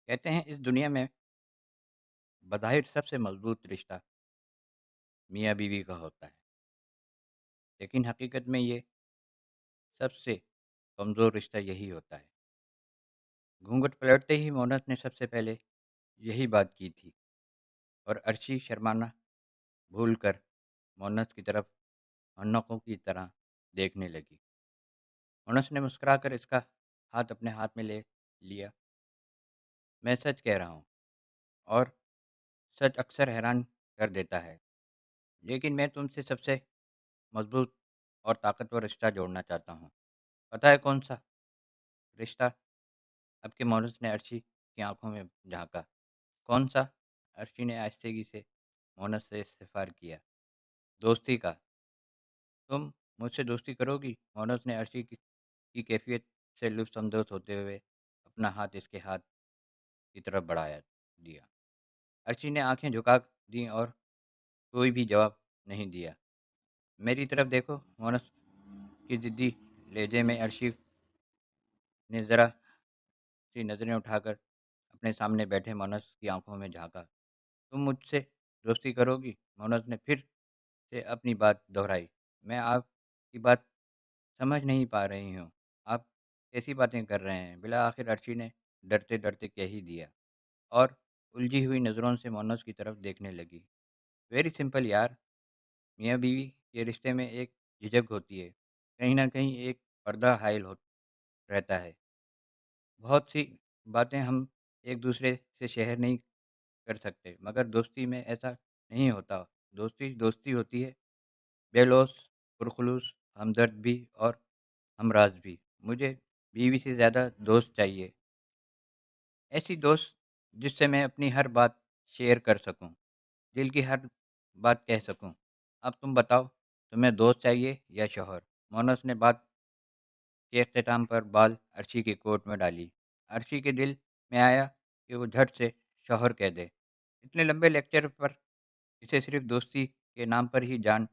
कहते हैं इस दुनिया में बज़ाहिर सबसे मज़बूत रिश्ता मियाँ बीवी का होता है, लेकिन हकीकत में ये सबसे कमज़ोर रिश्ता यही होता है। घूँघट पलटते ही मोहम्मद ने सबसे पहले यही बात की थी और अर्शी शर्माना भूलकर मोहम्मद की तरफ हन्नकों की तरह देखने लगी। मोहम्मद ने मुस्कुराकर इसका हाथ अपने हाथ में ले लिया। मैं सच कह रहा हूँ और सच अक्सर हैरान कर देता है, लेकिन मैं तुमसे सबसे मज़बूत और ताकतवर रिश्ता जोड़ना चाहता हूँ। पता है कौन-सा रिश्ता? आपके मोहल्ले ने अर्शी की आँखों में झाँका। कौन-सा? अर्शी ने आहिस्तगी से मोहम्मद से इस्तफ़ार किया। दोस्ती का। तुम मुझसे दोस्ती करोगी? मोहम्मद ने अर्शी की कैफ़ियत से लुत्फ़अंदोज़ होते हुए अपना हाथ इसके हाथ की तरफ बढ़ाया दिया। अर्शी ने आँखें झुका दीं और कोई भी जवाब नहीं दिया। मेरी तरफ देखो, मोहम्मद की ज़िद्दी लहजे में अर्शी ने ज़रा सी नज़रें उठाकर अपने सामने बैठे मोहम्मद की आँखों में झाँका। तुम मुझसे दोस्ती करोगी? मोहम्मद ने फिर से अपनी बात दोहराई। मैं आपकी बात समझ नहीं पा रही हूँ। आप कैसी बातें कर रहे हैं? बिला आखिर अर्शी ने डरते-डरते कह ही दिया और उलझी हुई नज़रों से मोहम्मद की तरफ देखने लगी। वेरी सिंपल यार, मियाँ-बीवी के रिश्ते में एक झिझक होती है। कहीं न कहीं एक पर्दा हाइल हो रहता है। बहुत सी बातें हम एक-दूसरे से शेयर नहीं कर सकते, मगर दोस्ती में ऐसा नहीं होता। दोस्ती दोस्ती होती है, बेलौस, पुरखुलूस, हमदर्द भी और हमराज़ भी। मुझे बीवी से ज़्यादा दोस्त चाहिए, ऐसी दोस्त जिससे मैं अपनी हर बात शेयर कर सकूँ, दिल की हर बात कह सकूँ। अब तुम बताओ, तुम्हें दोस्त चाहिए या शौहर? मोहनस ने बात के अख्ताम पर बाल अर्शी के कोट में डाली। अर्शी के दिल में आया कि वो झट से शौहर कह दे। इतने लंबे लेक्चर पर इसे सिर्फ दोस्ती के नाम पर ही जान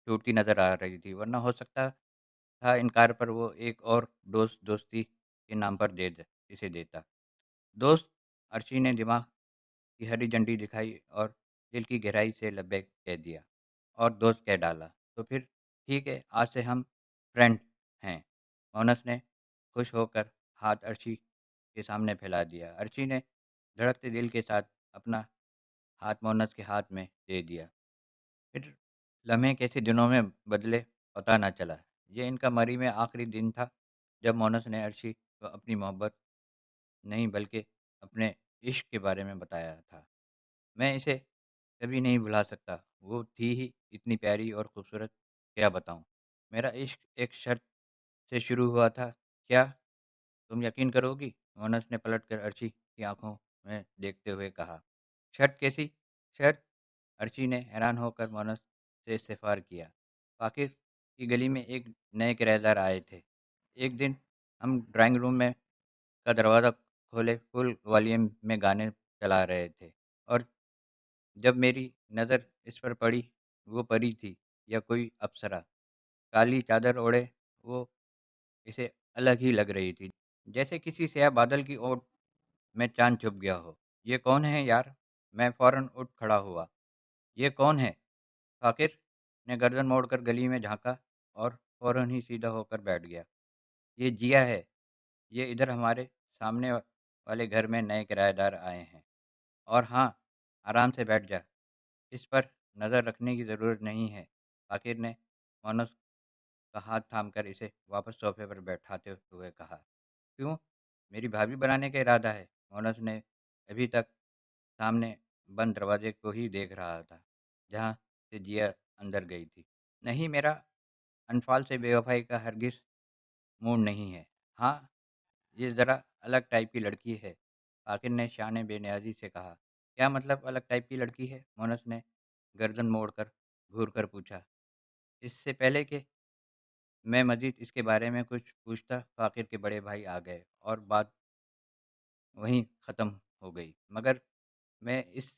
छूटती नज़र आ रही थी, वरना हो सकता था इनकार पर वो एक और डोज दोस्ती के नाम पर इसे देता। दोस्त, अर्शी ने दिमाग की हरी झंडी दिखाई और दिल की गहराई से लब्बैक कह दिया और दोस्त कह डाला। तो फिर ठीक है, आज से हम फ्रेंड हैं। मोनस ने खुश होकर हाथ अर्शी के सामने फैला दिया। अर्शी ने धड़कते दिल के साथ अपना हाथ मोनस के हाथ में दे दिया। फिर लम्हे कैसे दिनों में बदले पता न चला। ये इनका मरी में आखिरी दिन था जब मोनस ने अर्शी को अपनी मोहब्बत नहीं बल्कि अपने इश्क के बारे में बताया था। मैं इसे कभी नहीं भुला सकता। वो थी ही इतनी प्यारी और खूबसूरत, क्या बताऊँ। मेरा इश्क एक शर्त से शुरू हुआ था। क्या तुम यकीन करोगी? मोनस ने पलटकर अर्शी की आंखों में देखते हुए कहा। शर्त कैसी शर्त? अर्शी ने हैरान होकर मोनस से इस्तफार किया। पाकिर की गली में एक नए किराएदार आए थे। एक दिन हम ड्राइंग रूम में का दरवाज़ा खोले फुल वॉल्यूम में गाने चला रहे थे और जब मेरी नज़र इस पर पड़ी, वो परी थी या कोई अप्सरा। काली चादर ओढ़े वो इसे अलग ही लग रही थी, जैसे किसी स्याह बादल की ओट में चाँद छुप गया हो। ये कौन है यार? मैं फ़ौरन उठ खड़ा हुआ। ये कौन है? फ़ाकिर ने गर्दन मोड़कर गली में झाँका और फ़ौरन ही सीधा होकर बैठ गया। ये जिया है। ये इधर हमारे सामने वाले घर में नए किराएदार आए हैं। और हाँ, आराम से बैठ जा। इस पर नज़र रखने की ज़रूरत नहीं है। आखिर ने मानस का हाथ थामकर इसे वापस सोफे पर बैठाते हुए कहा। क्यों? मेरी भाभी बनाने का इरादा है? मानस ने अभी तक सामने बंद दरवाजे को ही देख रहा था, जहाँ से जिया अंदर गई थी। नहीं, मेरा अनफाल से बेवफाई का हरगिज़ मूड नहीं है। हाँ, ये ज़रा अलग टाइप की लड़की है। आखिर ने शान बेनियाज़ी से कहा। क्या मतलब अलग टाइप की लड़की है? मोनस ने गर्दन मोड़कर घूर कर पूछा। इससे पहले कि मैं मज़ीद इसके बारे में कुछ पूछता, फ़ाकिर के बड़े भाई आ गए और बात वहीं ख़त्म हो गई। मगर मैं इस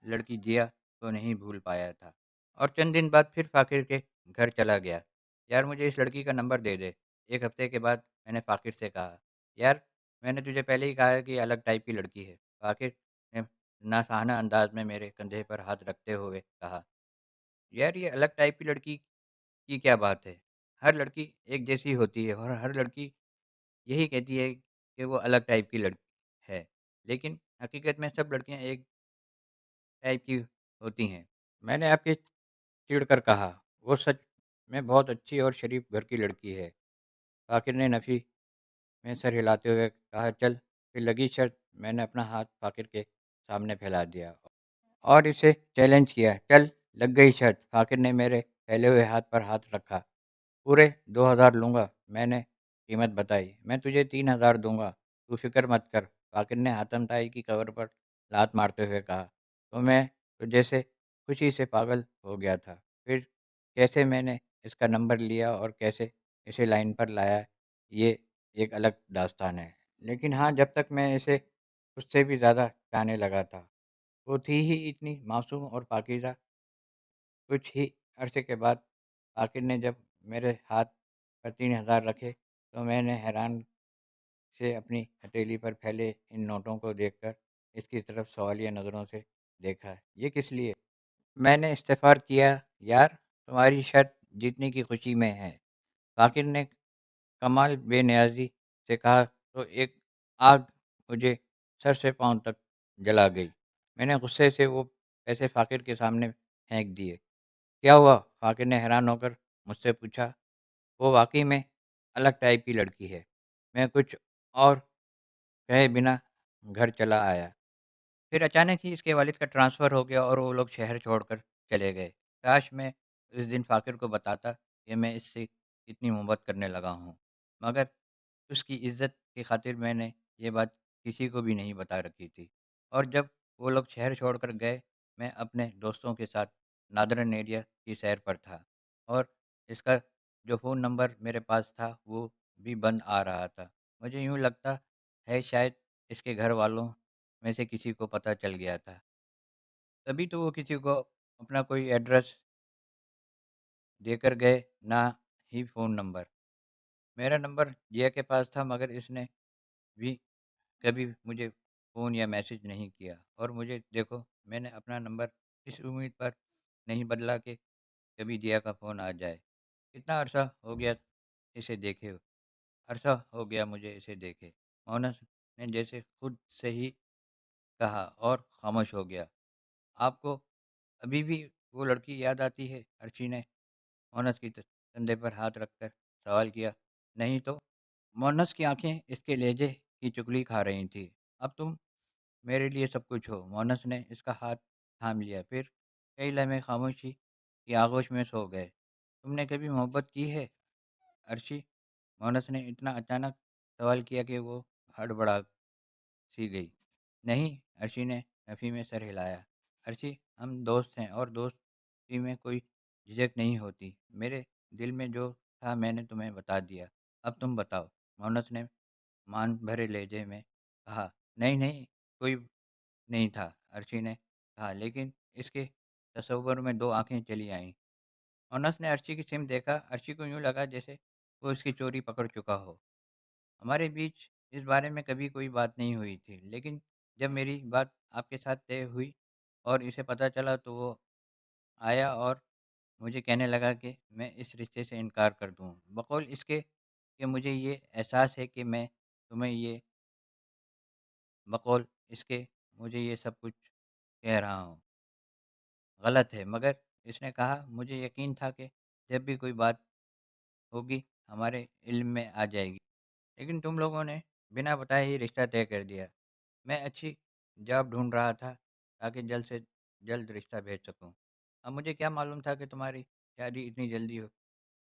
लड़की जिया को नहीं भूल पाया था और चंद दिन बाद फिर फ़ाकिर के घर चला गया। यार मुझे इस लड़की का नंबर दे दे। एक हफ़्ते के बाद मैंने फ़ाकिर से कहा। यार मैंने तुझे पहले ही कहा है कि अलग टाइप की लड़की है। आखिर ने नासहाना अंदाज में मेरे कंधे पर हाथ रखते हुए कहा, यार ये अलग टाइप की लड़की की क्या बात है? हर लड़की एक जैसी होती है और हर लड़की यही कहती है कि वो अलग टाइप की लड़की है। लेकिन हकीकत में सब लड़कियां एक टाइप की होती हैं। मैंने आपके चिढ़कर कहा, वो सच में बहुत अच्छी और शरीफ घर की लड़की है। फाकिर ने नफ़ी में सर हिलाते हुए कहा, चल फिर लगी शर्त। मैंने अपना हाथ फाकिर के सामने फैला दिया और इसे चैलेंज किया, चल लग गई शर्त। फाकिर ने मेरे फैले हुए हाथ पर हाथ रखा। पूरे 2000 लूँगा। मैंने कीमत बताई। मैं तुझे 3000 दूँगा, तू फ़िक्र मत कर। फाकिर ने हाथमताई की कवर पर लात मारते हुए कहा, तो मैं तो जैसे खुशी से पागल हो गया था। फिर कैसे मैंने इसका नंबर लिया और कैसे इसे लाइन पर लाया, ये एक अलग दास्तान है। लेकिन हाँ, जब तक मैं इसे उससे भी ज़्यादा चाहने लगा था, वो थी ही इतनी मासूम और पाकीज़ा। कुछ ही अरसे के बाद आखिर ने जब मेरे हाथ पर 3000 रखे, तो मैंने हैरान से अपनी हथेली पर फैले इन नोटों को देखकर इसकी तरफ सवालिया नज़रों से देखा। ये किस लिए? मैंने इस्तेफ़ार किया, यार तुम्हारी शर्त जीतने की खुशी में है। फ़ाकिर ने कमाल बेनियाज़ी से कहा, तो एक आग मुझे सर से पाँव तक जला गई। मैंने गुस्से से वो पैसे फ़ाकिर के सामने फेंक दिए। क्या हुआ? फ़ाकिर ने हैरान होकर मुझसे पूछा। वो वाक़ई में अलग टाइप की लड़की है। मैं कुछ और कहे बिना घर चला आया। फिर अचानक ही इसके वालिद का ट्रांसफ़र हो गया और वो लोग शहर छोड़कर चले गए। काश मैं उस दिन फ़ाकिर को बताता कि मैं इससे इतनी मोहब्बत करने लगा हूँ। मगर उसकी इज़्ज़त की खातिर मैंने ये बात किसी को भी नहीं बता रखी थी। और जब वो लोग शहर छोड़कर गए, मैं अपने दोस्तों के साथ नादरन एरिया की सैर पर था और इसका जो फ़ोन नंबर मेरे पास था, वो भी बंद आ रहा था। मुझे यूँ लगता है शायद इसके घर वालों में से किसी को पता चल गया था। तभी तो वो किसी को अपना कोई एड्रेस देकर गए, ना ही फ़ोन नंबर। मेरा नंबर जिया के पास था, मगर इसने भी कभी मुझे फ़ोन या मैसेज नहीं किया। और मुझे देखो, मैंने अपना नंबर इस उम्मीद पर नहीं बदला कि कभी जिया का फ़ोन आ जाए। कितना अरसा हो गया इसे देखे अरसा हो गया मुझे इसे देखे। मोहनस ने जैसे खुद से ही कहा और खामोश हो गया। आपको अभी भी वो लड़की याद आती है? अर्ची ने मोहनस की कंधे पर हाथ रखकर सवाल किया। नहीं तो। मोहनस की आंखें इसके लहजे की चुगली खा रही थी। अब तुम मेरे लिए सब कुछ हो। मोहनस ने इसका हाथ थाम लिया। फिर कई लम्हे खामोशी की आगोश में सो गए। तुमने कभी मोहब्बत की है अर्शी? मोहनस ने इतना अचानक सवाल किया कि वो हड़बड़ा सी गई। नहीं, अर्शी ने नफ़ी में सर हिलाया। अर्शी, हम दोस्त हैं और दोस्ती में कोई झिझक नहीं होती। मेरे दिल में जो था मैंने तुम्हें बता दिया। अब तुम बताओ। मोहनस ने मान भरे लहजे में कहा। नहीं नहीं, कोई नहीं था, अर्शी ने कहा, लेकिन इसके तसव्वुर में दो आंखें चली आईं। मोहनस ने अर्शी की सिम देखा। अर्शी को यूं लगा जैसे वो इसकी चोरी पकड़ चुका हो। हमारे बीच इस बारे में कभी कोई बात नहीं हुई थी, लेकिन जब मेरी बात आपके साथ तय हुई और इसे पता चला, तो वो आया और मुझे कहने लगा कि मैं इस रिश्ते से इनकार कर दूं, बकौल इसके कि मुझे ये एहसास है कि मैं तुम्हें ये बकौल इसके मुझे ये सब कुछ कह रहा हूँ गलत है। मगर इसने कहा, मुझे यकीन था कि जब भी कोई बात होगी हमारे इल्म में आ जाएगी, लेकिन तुम लोगों ने बिना बताए ही रिश्ता तय कर दिया। मैं अच्छी जॉब ढूंढ रहा था ताकि जल्द से जल्द रिश्ता भेज सकूं। अब मुझे क्या मालूम था कि तुम्हारी शादी इतनी जल्दी हो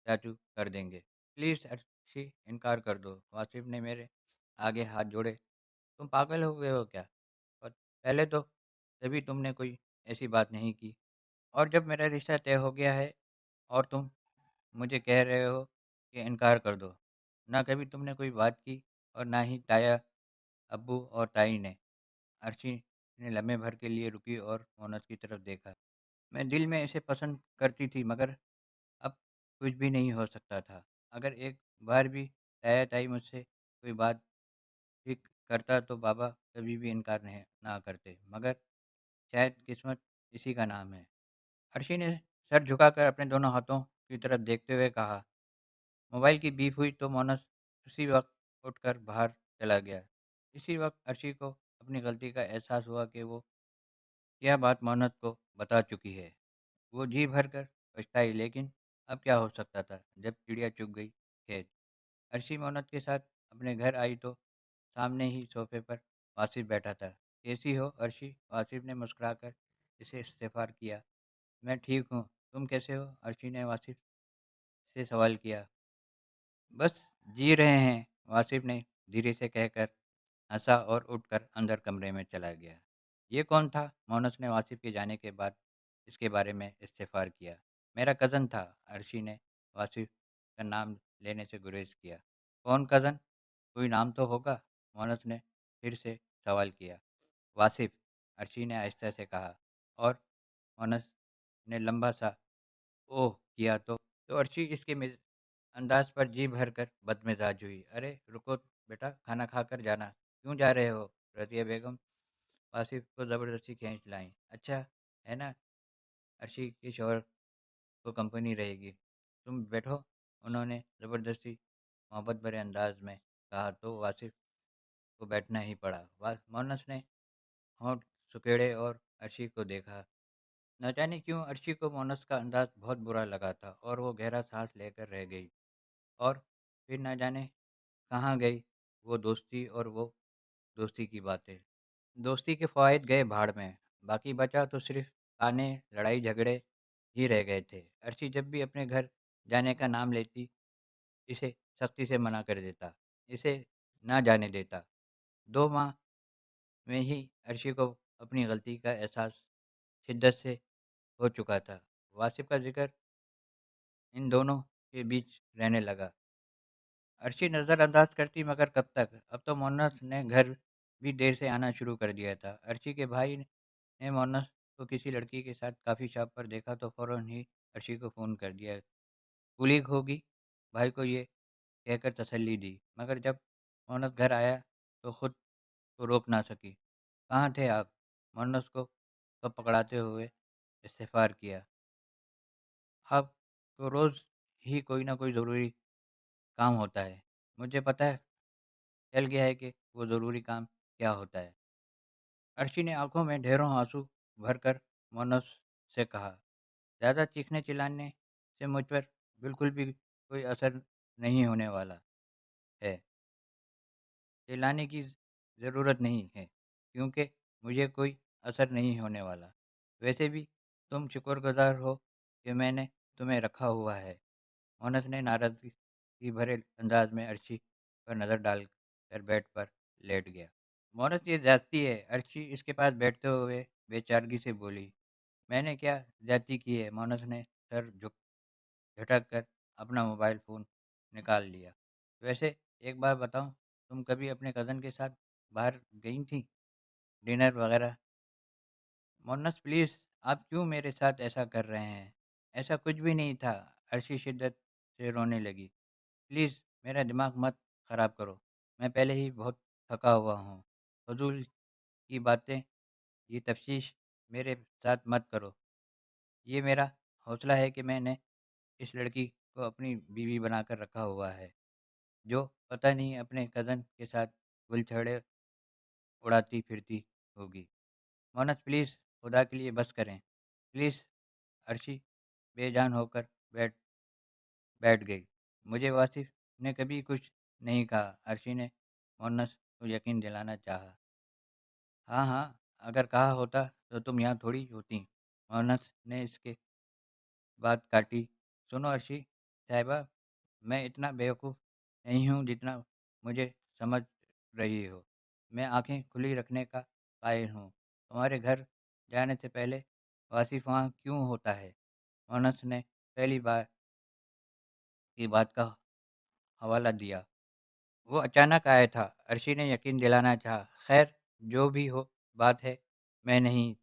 चाचू कर देंगे। प्लीज़ अर्शी, इनकार कर दो। वासिफ ने मेरे आगे हाथ जोड़े। तुम पागल हो गए हो क्या? और पहले तो तभी तुमने कोई ऐसी बात नहीं की, और जब मेरा रिश्ता तय हो गया है और तुम मुझे कह रहे हो कि इनकार कर दो। ना कभी तुमने कोई बात की और ना ही ताया, अब्बू और ताई ने। अर्शी ने लम्हे भर के लिए रुकी और मोहनस की तरफ देखा। मैं दिल में इसे पसंद करती थी, मगर अब कुछ भी नहीं हो सकता था। अगर एक बार भी ताया ताई मुझसे कोई बात ठीक करता तो बाबा कभी भी इनकार नहीं ना करते, मगर शायद किस्मत इसी का नाम है। अर्शी ने सर झुकाकर अपने दोनों हाथों की तरफ देखते हुए कहा। मोबाइल की बीप हुई तो मोनस उसी वक्त उठकर बाहर चला गया। इसी वक्त अर्शी को अपनी गलती का एहसास हुआ कि वो यह बात मोहम्मद को बता चुकी है। वो जी भर कर पछताई, लेकिन अब क्या हो सकता था जब चिड़िया चुग गई खेत। अर्शी मोहम्मद के साथ अपने घर आई तो सामने ही सोफे पर वासिफ बैठा था। कैसी हो अर्शी? वासिफ ने मुस्कुराकर इसे इस्तेफार किया। मैं ठीक हूँ, तुम कैसे हो? अर्शी ने वासिफ से सवाल किया। बस जी रहे हैं, वासिफ ने धीरे से कहकर हंसा और उठकर अंदर कमरे में चला गया। ये कौन था? मोनस ने वासिफ के जाने के बाद इसके बारे में इस्तेफार किया। मेरा कज़न था। अर्शी ने वासिफ का नाम लेने से गुरेज किया। कौन कज़न? कोई नाम तो होगा? मोनस ने फिर से सवाल किया। वासिफ, अर्शी ने आहिस्ता से कहा। और मोनस ने लंबा सा ओह किया तो अर्शी इसके अंदाज पर जी भरकर बदमिजाज हुई। अरे रुको बेटा, खाना खाकर जाना। क्यों जा रहे हो? रज़िया बेगम आसिफ को ज़बरदस्ती खींच लाई। अच्छा है ना, अर्शी के शौहर को कंपनी रहेगी। तुम बैठो, उन्होंने ज़बरदस्ती मोहब्बत भरे अंदाज में कहा तो वासिफ को बैठना ही पड़ा। मोहनस ने होंठ सुकेड़े और अर्शी को देखा। न जाने क्यों अर्शी को मोहनस का अंदाज बहुत बुरा लगा था और वो गहरा सांस लेकर रह गई। और फिर न जाने कहाँ गई वो दोस्ती और वो दोस्ती की बातें। दोस्ती के फ़वाइद गए भाड़ में, बाकी बचा तो सिर्फ ताने, लड़ाई झगड़े ही रह गए थे। अर्शी जब भी अपने घर जाने का नाम लेती, इसे सख्ती से मना कर देता, इसे ना जाने देता। 2 माह में ही अर्शी को अपनी गलती का एहसास शिद्दत से हो चुका था। वासिफ का जिक्र इन दोनों के बीच रहने लगा। अर्शी नज़रअंदाज करती, मगर कब तक? अब तो मोहन्नस ने घर भी देर से आना शुरू कर दिया था। अर्शी के भाई ने मोहन्नस को किसी लड़की के साथ कॉफ़ी शॉप पर देखा तो फ़ौरन ही अर्शी को फ़ोन कर दिया। कुलीग होगी, भाई को ये कहकर तसल्ली दी, मगर जब मोहन्नस घर आया तो खुद को रोक ना सकी। कहाँ थे आप? मोहन्नस को पकड़ाते हुए इस्तेफ़ार किया। अब तो रोज़ ही कोई ना कोई ज़रूरी काम होता है। मुझे पता है, चल गया है कि वो ज़रूरी काम क्या होता है। अर्शी ने आंखों में ढेरों आंसू भरकर मोहनस से कहा। ज़्यादा चीखने चिल्लाने से मुझ पर बिल्कुल भी कोई असर नहीं होने वाला है। चिल्लाने की ज़रूरत नहीं है, क्योंकि मुझे कोई असर नहीं होने वाला। वैसे भी तुम शुक्रगुज़ार हो कि मैंने तुम्हें रखा हुआ है। मोहनस ने नाराज़गी भरे अंदाज में अर्शी पर नज़र डालकर बेड पर लेट गया। मोहनस, ये ज़्यादती है। अर्शी इसके पास बैठते हुए बेचारगी से बोली। मैंने क्या ज़्यादती की है? मोहनस ने सर झटक कर अपना मोबाइल फ़ोन निकाल लिया। वैसे एक बात बताऊं, तुम कभी अपने कज़न के साथ बाहर गई थी, डिनर वगैरह? मोहनस प्लीज़, आप क्यों मेरे साथ ऐसा कर रहे हैं? ऐसा कुछ भी नहीं था। अर्शी शिद्दत से रोने लगी। प्लीज़ मेरा दिमाग मत ख़राब करो, मैं पहले ही बहुत थका हुआ हूँ। फजूल की बातें, ये तफ्तीश मेरे साथ मत करो। ये मेरा हौसला है कि मैंने इस लड़की को अपनी बीवी बनाकर रखा हुआ है, जो पता नहीं अपने कज़न के साथ गुलछड़े उड़ाती फिरती होगी। मोहनस प्लीज़, खुदा के लिए बस करें, प्लीज़। अर्शी बेजान होकर बैठ गई। मुझे वासिफ ने कभी कुछ नहीं कहा, अर्शी ने मोहनस को यकीन दिलाना चाहा। हाँ हाँ, अगर कहा होता तो तुम यहाँ थोड़ी होती। मोहनस ने इसके बात काटी। सुनो अर्शी साहिबा, मैं इतना बेवकूफ़ नहीं हूँ जितना मुझे समझ रही हो। मैं आंखें खुली रखने का कायल हूँ। तुम्हारे घर जाने से पहले वासिफ वहाँ क्यों होता है? मोहनस ने पहली बार की बात का हवाला दिया। वो अचानक आया था, अर्शी ने यकीन दिलाना चाहा। खैर, जो भी हो बात है, मैं नहीं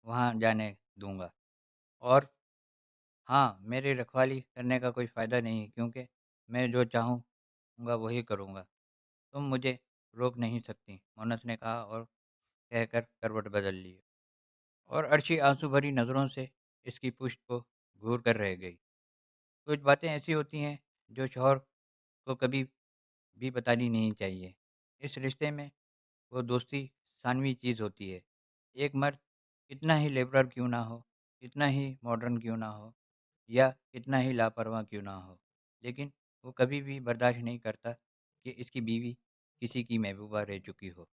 वहाँ जाने दूँगा। और हाँ, मेरी रखवाली करने का कोई फ़ायदा नहीं, क्योंकि मैं जो चाहूँगा वही करूँगा। तुम मुझे रोक नहीं सकती, मोनस ने कहा और कहकर करवट बदल ली। और अर्शी आंसू भरी नज़रों से इसकी पुश्त को घूर कर रह गई। कुछ बातें ऐसी होती हैं जो शौहर को कभी भी बतानी नहीं चाहिए। इस रिश्ते में वो दोस्ती सानवी चीज़ होती है। एक मर्द कितना ही लिबरल क्यों ना हो, कितना ही मॉडर्न क्यों ना हो या कितना ही लापरवाह क्यों ना हो, लेकिन वो कभी भी बर्दाश्त नहीं करता कि इसकी बीवी किसी की महबूबा रह चुकी हो।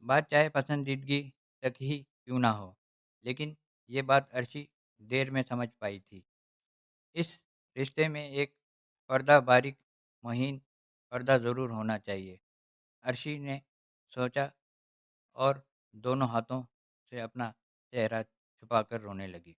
बात चाहे पसंदीदगी तक ही क्यों ना हो, लेकिन ये बात अर्शी देर में समझ पाई थी। इस रिश्ते में एक पर्दा, बारीक महीन पर्दा ज़रूर होना चाहिए। अर्शी ने सोचा और दोनों हाथों से अपना चेहरा छुपाकर रोने लगी।